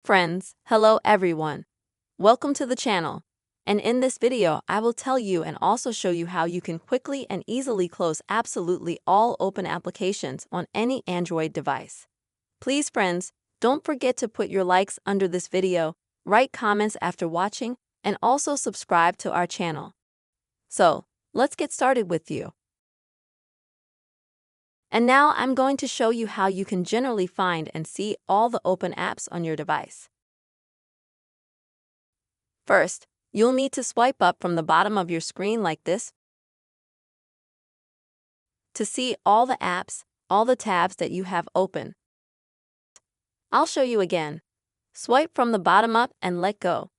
Friends, hello everyone. Welcome to the channel. And in this video, I will tell you and also show you how you can quickly and easily close absolutely all open applications on any Android device. Please friends, don't forget to put your likes under this video, write comments after watching, and also subscribe to our channel. So, let's get started with you. And now I'm going to show you how you can generally find and see all the open apps on your device. First, you'll need to swipe up from the bottom of your screen like this to see all the apps, all the tabs that you have open. I'll show you again. Swipe from the bottom up and let go.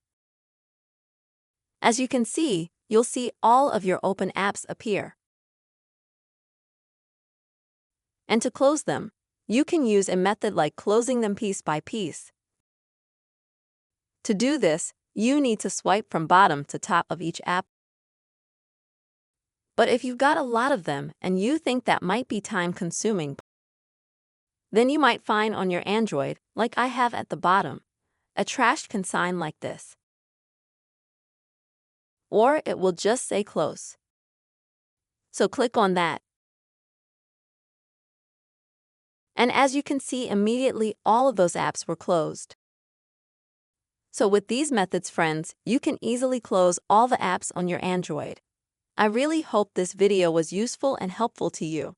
As you can see, you'll see all of your open apps appear. And to close them, you can use a method like closing them piece by piece. To do this, you need to swipe from bottom to top of each app. But if you've got a lot of them and you think that might be time-consuming, then you might find on your Android, like I have at the bottom, a trash can sign like this. Or it will just say close. So click on that. And as you can see, immediately all of those apps were closed. So with these methods, friends, you can easily close all the apps on your Android. I really hope this video was useful and helpful to you.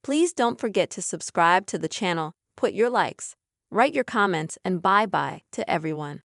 Please don't forget to subscribe to the channel, put your likes, write your comments, and bye-bye to everyone.